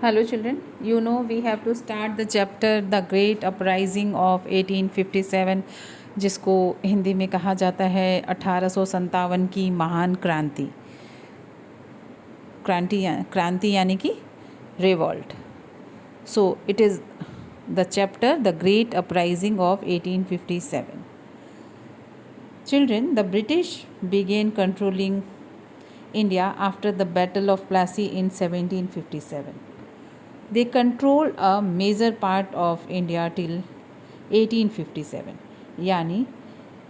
Hello, children. You know, we have to start the chapter The Great Uprising of 1857, जिसको हिंदी में कहा जाता है 1857 की महान क्रांति। क्रांति यानी कि revolt. So it is the chapter the great uprising of 1857. Children, the British began controlling India after the Battle of Plassey in 1757. They controlled a major part of India till 1857. यानी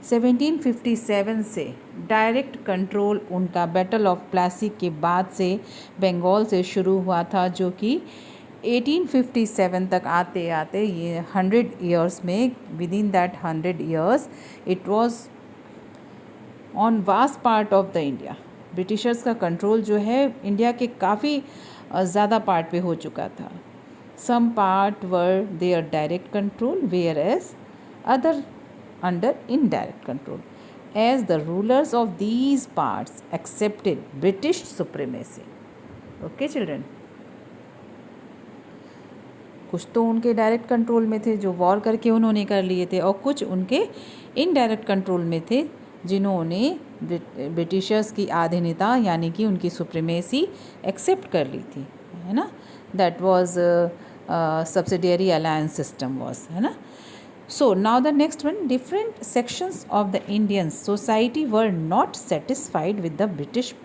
1757 से डायरेक्ट कंट्रोल उनका battle of Plassey के बाद से बंगाल से शुरू हुआ था, जो कि 1857 तक आते आते ये 100 ईयर्स में, with in that 100 years it was on vast part of the India. Britishers का कंट्रोल जो है इंडिया के काफ़ी ज़्यादा पार्ट पे हो चुका था. Some part were their direct control, whereas other under indirect control, as the rulers of these parts accepted British supremacy. Okay children, कुछ तो उनके डायरेक्ट कंट्रोल में थे जो वॉर करके उन्होंने कर लिए थे, और कुछ उनके इनडायरेक्ट कंट्रोल में थे जिन्होंने ब्रिटिशर्स की आधीनता यानी कि उनकी सुप्रीमेसी एक्सेप्ट कर ली थी, है ना. That was subsidiary alliance system was, है ना. So now the next one, different sections of the Indian society were not satisfied with the British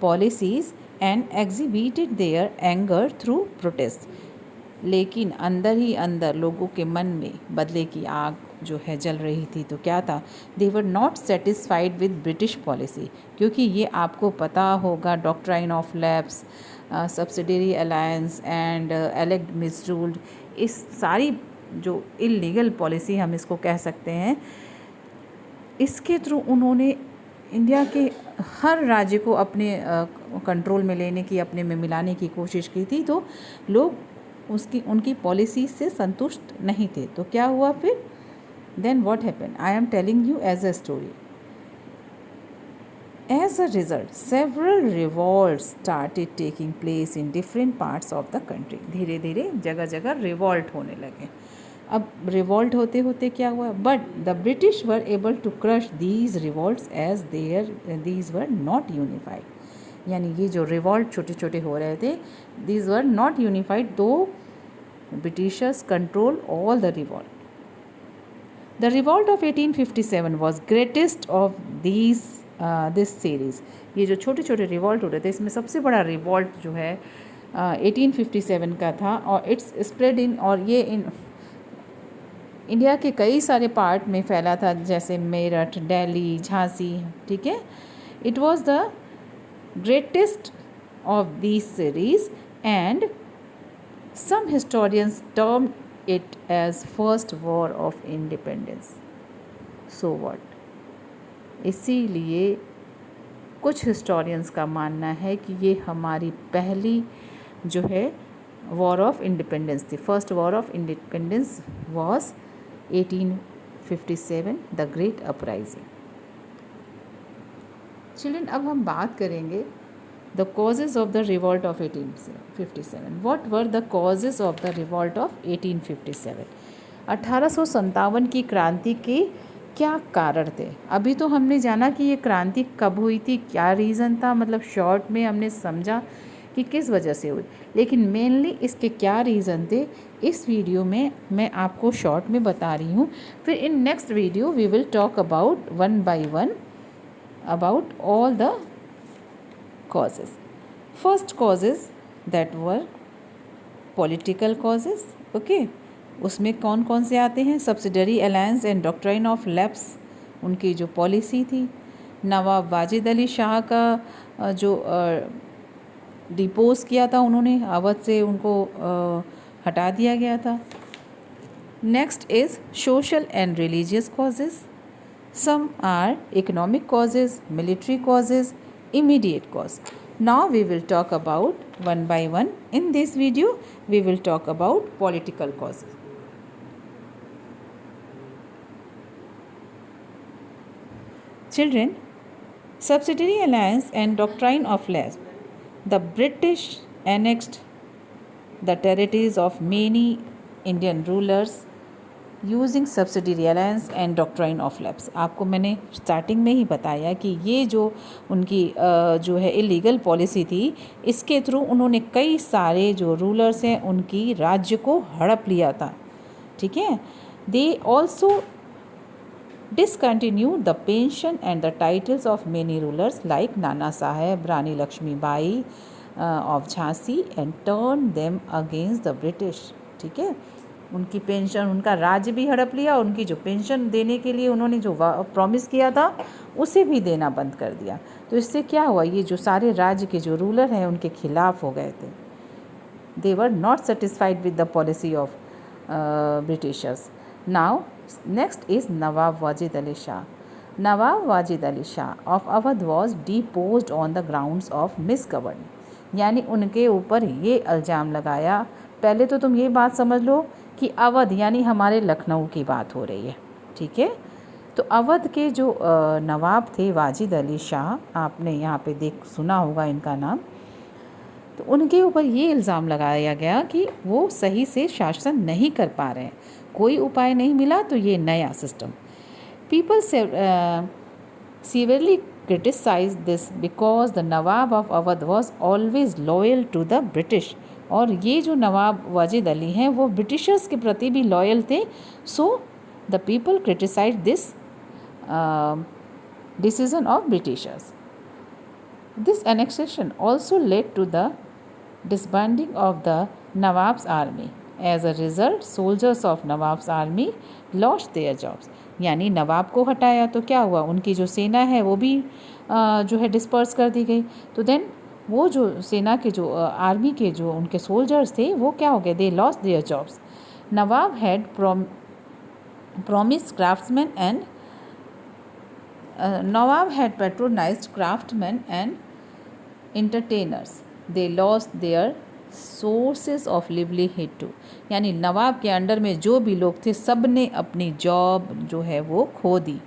policies and exhibited their anger through protest. लेकिन अंदर ही अंदर लोगों के मन में बदले की आग जो है जल रही थी. तो क्या था, they were not satisfied with British policy, क्योंकि ये आपको पता होगा doctrine of lapse, subsidiary alliance and alleged misruled, इस सारी जो इलीगल पॉलिसी हम इसको कह सकते हैं, इसके थ्रू उन्होंने इंडिया के हर राज्य को अपने कंट्रोल में लेने की, अपने में मिलाने की कोशिश की थी. तो लोग उनकी पॉलिसी से संतुष्ट नहीं थे. तो क्या हुआ फिर, then what happened, I am telling you as a story. As a result, several revolts started taking place in different parts of the country. धीरे धीरे जगह जगह रिवॉल्ट होने लगे. अब रिवॉल्ट होते होते क्या हुआ, but the British were able to crush these revolts as these were not unified. यानी ये जो रिवॉल्ट छोटे छोटे हो रहे थे, these were not unified, though Britishers control all the revolt. The revolt of 1857 was greatest of this series. ये जो छोटे छोटे रिवॉल्ट हो रहे थे, इसमें सबसे बड़ा रिवॉल्ट जो है 1857 का था, और इट्स स्प्रेड इन, और ये इन इंडिया के कई सारे पार्ट में फैला था, जैसे मेरठ, दिल्ली, झांसी. ठीक है, it was the greatest of this series and some historians termed it as first war of independence. So what? इसीलिए कुछ हिस्टोरियंस का मानना है कि ये हमारी पहली जो है वॉर ऑफ इंडिपेंडेंस थी. First war of independence was 1857, the great uprising. Children, अब हम बात करेंगे the causes of the revolt of 1857. What were the causes of the revolt of 1857? 1857 की क्रांति के क्या कारण थे. अभी तो हमने जाना कि ये क्रांति कब हुई थी, क्या रीज़न था, मतलब शॉर्ट में हमने समझा कि किस वजह से हुई, लेकिन मेनली इसके क्या रीज़न थे इस वीडियो में मैं आपको शॉर्ट में बता रही हूँ. फिर in next video we will talk about one by one about all the causes. First causes that were political causes. Okay, उसमें कौन कौन से आते हैं, subsidiary alliance and doctrine of lapse, उनकी जो पॉलिसी थी. नवाब वाजिद अली शाह का जो डिपोज किया था उन्होंने, अवध से उनको हटा दिया गया था. Next is social and religious causes. Some are economic causes, military causes, immediate cause. Now we will talk about one by one. In this video we will talk about political causes. Children, subsidiary alliance and doctrine of lapse. The British annexed the territories of many Indian rulers using subsidiary alliance and doctrine of lapse. आपको मैंने starting में ही बताया कि ये जो उनकी जो है इलीगल पॉलिसी थी, इसके थ्रू उन्होंने कई सारे जो रूलर्स हैं उनकी राज्य को हड़प लिया था। ठीक है। They also discontinued the pension and the titles of many rulers like Nana Saheb, Rani Lakshmi Bai of Jhansi and turned them against the British। ठीक है। उनकी पेंशन, उनका राज्य भी हड़प लिया, उनकी जो पेंशन देने के लिए उन्होंने जो प्रॉमिस किया था उसे भी देना बंद कर दिया। तो इससे क्या हुआ, ये जो सारे राज्य के जो रूलर हैं उनके खिलाफ हो गए थे। They were not satisfied with the policy of Britishers. Now next is Nawab Wajid Ali Shah. Nawab Wajid Ali Shah of Awadh was deposed on the grounds of misgovernance। यानी उनके ऊपर ये इल्ज़ाम लगाया। पहले तो तुम ये बात समझ लो कि अवध यानी हमारे लखनऊ की बात हो रही है। ठीक है। तो अवध के जो नवाब थे वाजिद अली शाह, आपने यहाँ पे सुना होगा इनका नाम। तो उनके ऊपर ये इल्ज़ाम लगाया गया कि वो सही से शासन नहीं कर पा रहे हैं, कोई उपाय नहीं मिला। तो ये नया system, people severely criticized this because the Nawab of Awadh was always loyal to the British। और ये जो नवाब वाजिद अली हैं वो ब्रिटिशर्स के प्रति भी लॉयल थे। So the people criticise this decision of Britishers. This annexation also led to the disbanding of the Nawab's army। As a result, soldiers of Nawab's army lost their jobs। यानी नवाब को हटाया तो क्या हुआ, उनकी जो सेना है वो भी जो है डिस्पर्स कर दी गई। तो देन वो जो सेना के जो आर्मी के जो उनके सोल्जर्स थे वो क्या हो गए, they lost their jobs. Nawab had promised craftsmen and Nawab had patronized craftsmen and entertainers। They lost their sources of livelihood too। यानी नवाब के अंडर में जो भी लोग थे सब ने अपनी जॉब जो है वो खो दी।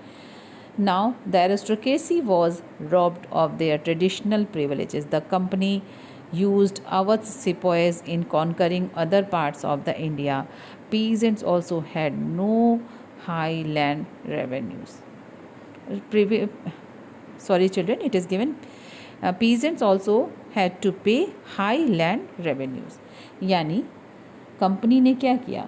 Now the aristocracy was robbed of their traditional privileges। The company used Awadh sepoys in conquering other parts of the India। Peasants also had no high land revenues। Sorry children, it is given peasants also had to pay high land revenues। यानी company ने क्या किया,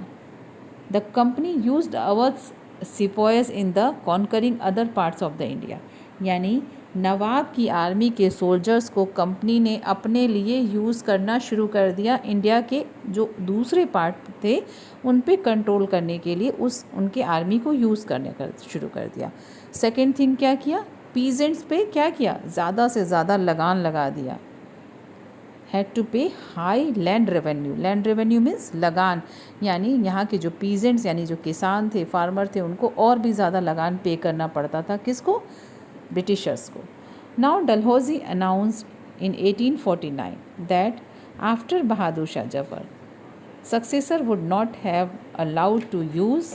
the company used Awadh's sepoys in the conquering other parts of the India. यानी नवाब की army के soldiers को company ने अपने लिए यूज़ करना शुरू कर दिया। इंडिया के जो दूसरे पार्ट थे उन पे कंट्रोल करने के लिए उनके आर्मी को यूज़ करने शुरू कर दिया। सेकेंड थिंग क्या किया, पीजेंट्स पे क्या किया, ज़्यादा से ज़्यादा लगान लगा दिया। हैड टू पे high land revenue. Land revenue means लगान, यानी यहाँ के जो पीजेंट्स यानी जो किसान थे, फार्मर थे, उनको और भी ज़्यादा लगान पे करना पड़ता था। किसको, ब्रिटिशर्स को। Now Dalhousie announced in 1849 that after Bahadur Shah Zafar successor would not have allowed to use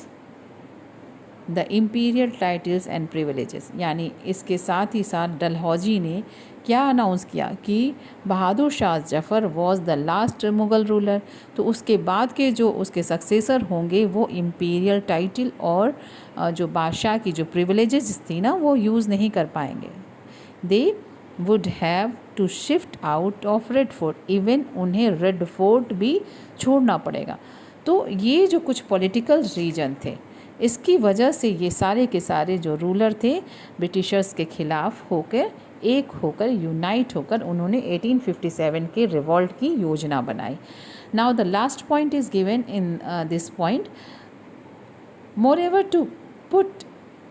the imperial titles and privileges. यानी इसके साथ ही साथ डलहौजी ने क्या अनाउंस किया कि Bahadur Shah Zafar was the last Mughal ruler. तो उसके बाद के जो उसके सक्सेसर होंगे वो इम्पीरियल टाइटल और जो बादशाह की जो प्रिविलेजेस थी ना वो यूज़ नहीं कर पाएंगे। They would have to shift out of Red Fort. Even उन्हें रेड फोर्ट भी छोड़ना पड़ेगा। तो ये जो कुछ पॉलिटिकल रीजन थे, इसकी वजह से ये सारे के सारे जो रूलर थे ब्रिटिशर्स के ख़िलाफ़ होकर एक होकर यूनाइट होकर उन्होंने 1857 के रिवॉल्ट की योजना बनाई। Now the last point is given in this point, moreover to put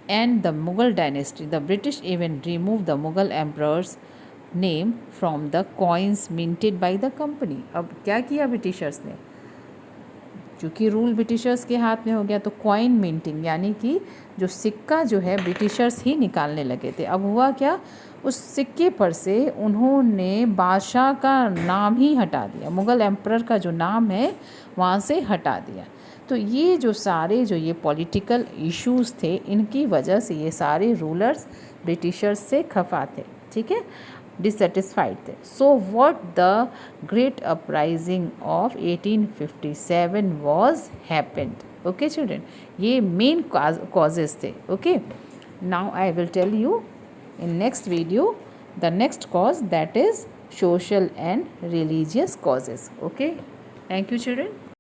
end the Mughal dynasty the British even remove the Mughal emperor's name from the coins minted by the company. अब क्या किया Britishers ने, क्योंकि rule Britishers के हाथ में हो गया तो कॉइन मिंटिंग यानी कि जो सिक्का जो है ब्रिटिशर्स ही निकालने लगे थे। अब हुआ क्या, उस सिक्के पर से उन्होंने बादशाह का नाम ही हटा दिया, मुग़ल एम्परर का जो नाम है वहाँ से हटा दिया। तो ये जो सारे जो ये पॉलिटिकल इश्यूज़ थे, इनकी वजह से ये सारे रूलर्स ब्रिटिशर्स से खफा थे। ठीक है। डिससेटिस्फाइड थे. So what the great uprising of 1857 was happened. Okay children, ये मेन कॉजेज थे. Okay, now I will tell you in next video the next cause, that is social and religious causes. Okay, thank you children.